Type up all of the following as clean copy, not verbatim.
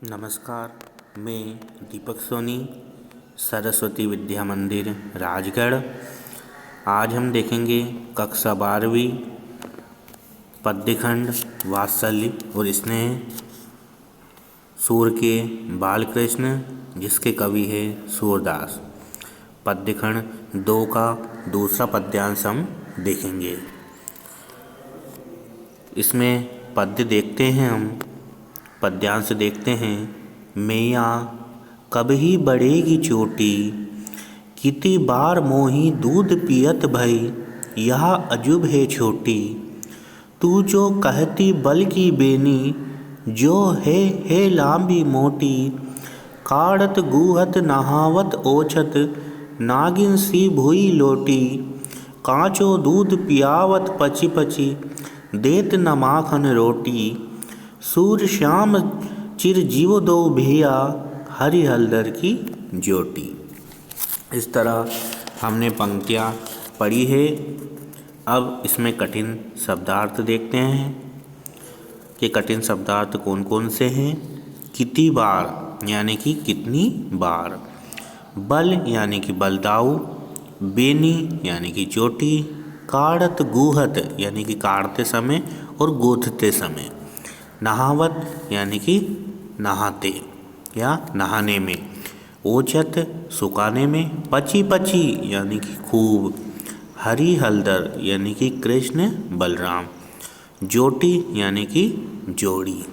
नमस्कार। मैं दीपक सोनी, सरस्वती विद्या मंदिर राजगढ़। आज हम देखेंगे कक्षा 12वीं पद्यखंड वात्सल्य और स्नेह, सूर के बालकृष्ण, जिसके कवि है सूरदास। पद्यखंड 2 का दूसरा पद्यांश हम देखेंगे। इसमें पद्य देखते हैं हम, पद्यांश देखते हैं। मैया कब ही बढ़ेगी चोटी, कितनी बार मोही दूध पियत भई, यह अजूब है छोटी। तू जो कहती बल की बेनी, जो है लांबी मोटी। काढ़त गूहत नहावत ओछत, नागिन सी भुई लोटी। काँचो दूध पियावत पची पची, देत न माखन रोटी। सूर श्याम चिर जीव दो भैया, हरि हलदर की ज्योति। इस तरह हमने पंक्तियाँ पढ़ी है। अब इसमें कठिन शब्दार्थ देखते हैं कि कठिन शब्दार्थ कौन कौन से हैं। कितनी बार यानी कि कितनी बार, बल यानी कि बलदाऊ, बेनी यानी कि चोटी, काढ़त गूहत यानी कि काढ़ते समय और गूँथते समय, नहावत यानी कि नहाते या नहाने में, ओछत सुखाने में, पची पची यानी कि खूब, हरि हलदर यानी कि कृष्ण बलराम, जोटी यानी कि जोड़ी।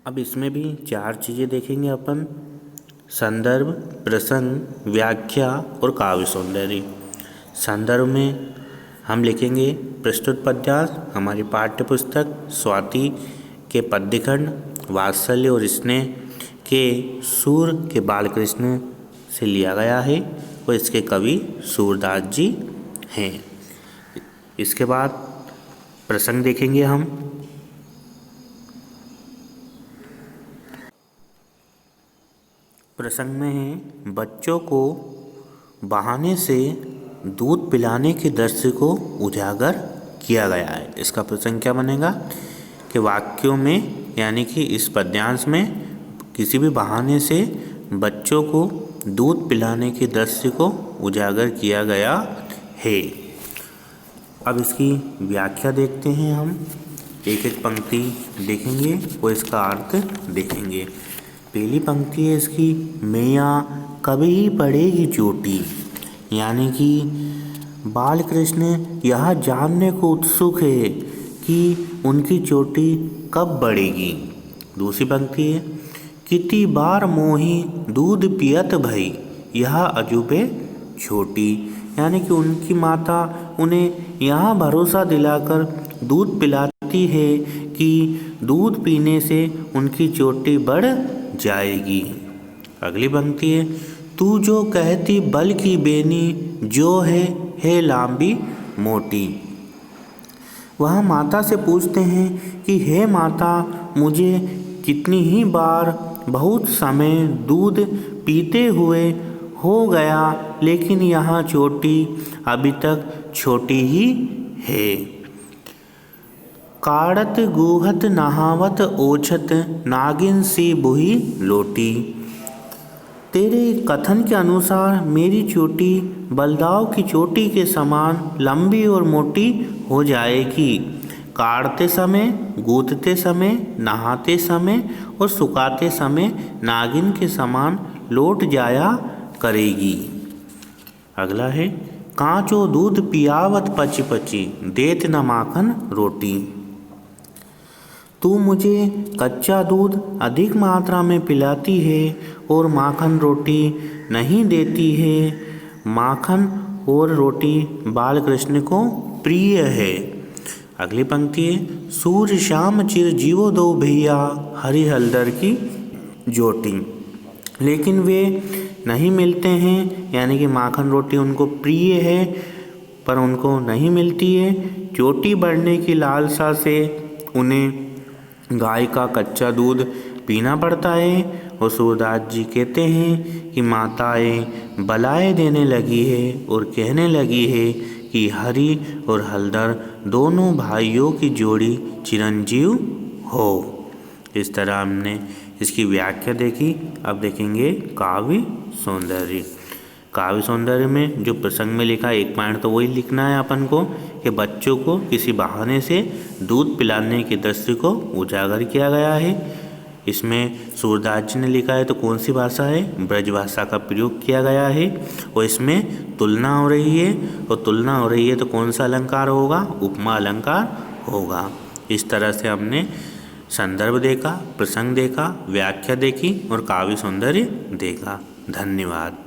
अब इसमें भी 4 चीज़ें देखेंगे अपन: संदर्भ, प्रसंग, व्याख्या और काव्य सौंदर्य। संदर्भ में हम लिखेंगे प्रस्तुत पद्यांश हमारी पाठ्य पुस्तक स्वाति के पद्यखंड वात्सल्य और स्नेह के सूर के बालकृष्ण से लिया गया है और इसके कवि सूरदास जी हैं। इसके बाद प्रसंग देखेंगे हम। प्रसंग में है बच्चों को बहाने से दूध पिलाने के दृश्य को उजागर किया गया है। इसका प्रसंग क्या बनेगा कि वाक्यों में यानी कि इस पद्यांश में किसी भी बहाने से बच्चों को दूध पिलाने के दृश्य को उजागर किया गया है। अब इसकी व्याख्या देखते हैं हम, एक एक पंक्ति देखेंगे और इसका अर्थ देखेंगे। पहली पंक्ति है इसकी, मैया कभी ही पड़ेगी चोटी, यानी कि बालकृष्ण यह जानने को उत्सुक है कि उनकी चोटी कब बढ़ेगी। दूसरी पंक्ति है, कितनी बार मोही दूध पियत भई, यह अजूबे छोटी, यानी कि उनकी माता उन्हें यह भरोसा दिलाकर दूध पिलाती है कि दूध पीने से उनकी चोटी बढ़ जाएगी। अगली पंक्ति है, तू जो कहती बल की बेनी, जो है लांबी मोटी। वह माता से पूछते हैं कि हे माता, मुझे कितनी ही बार बहुत समय दूध पीते हुए हो गया, लेकिन यह चोटी अभी तक छोटी ही है। काढ़त गूहत नहावत ओछत, नागिन सी बुही लोटी। तेरे कथन के अनुसार मेरी चोटी बलदाव की चोटी के समान लंबी और मोटी हो जाएगी। काढ़ते समय, गूँथते समय, नहाते समय और सुखाते समय नागिन के समान लौट जाया करेगी। अगला है, काँचो दूध पियावत पची पची, देत न माखन रोटी। तू मुझे कच्चा दूध अधिक मात्रा में पिलाती है और माखन रोटी नहीं देती है। माखन और रोटी बालकृष्ण को प्रिय है। अगली पंक्ति है, सूर श्याम चिर जीवो दो भैया, हरि हलदर की ज्योति। लेकिन वे नहीं मिलते हैं, यानी कि माखन रोटी उनको प्रिय है पर उनको नहीं मिलती है। चोटी बढ़ने की लालसा से उन्हें गाय का कच्चा दूध पीना पड़ता है। और सूरदास जी कहते हैं कि माताएं बलाएं देने लगी है और कहने लगी है कि हरि और हलदर दोनों भाइयों की जोड़ी चिरंजीव हो। इस तरह हमने इसकी व्याख्या देखी। अब देखेंगे काव्य सौंदर्य। काव्य सौंदर्य में जो प्रसंग में लिखा है, एक पॉइंट तो वही लिखना है अपन को कि बच्चों को किसी बहाने से दूध पिलाने के दृश्य को उजागर किया गया है। इसमें सूरदास जी ने लिखा है तो कौन सी भाषा है, ब्रज भाषा का प्रयोग किया गया है। और इसमें तुलना हो रही है, और तुलना हो रही है तो कौन सा अलंकार होगा, उपमा अलंकार होगा। इस तरह से हमने संदर्भ देखा, प्रसंग देखा, व्याख्या देखी और काव्य सौंदर्य देखा। धन्यवाद।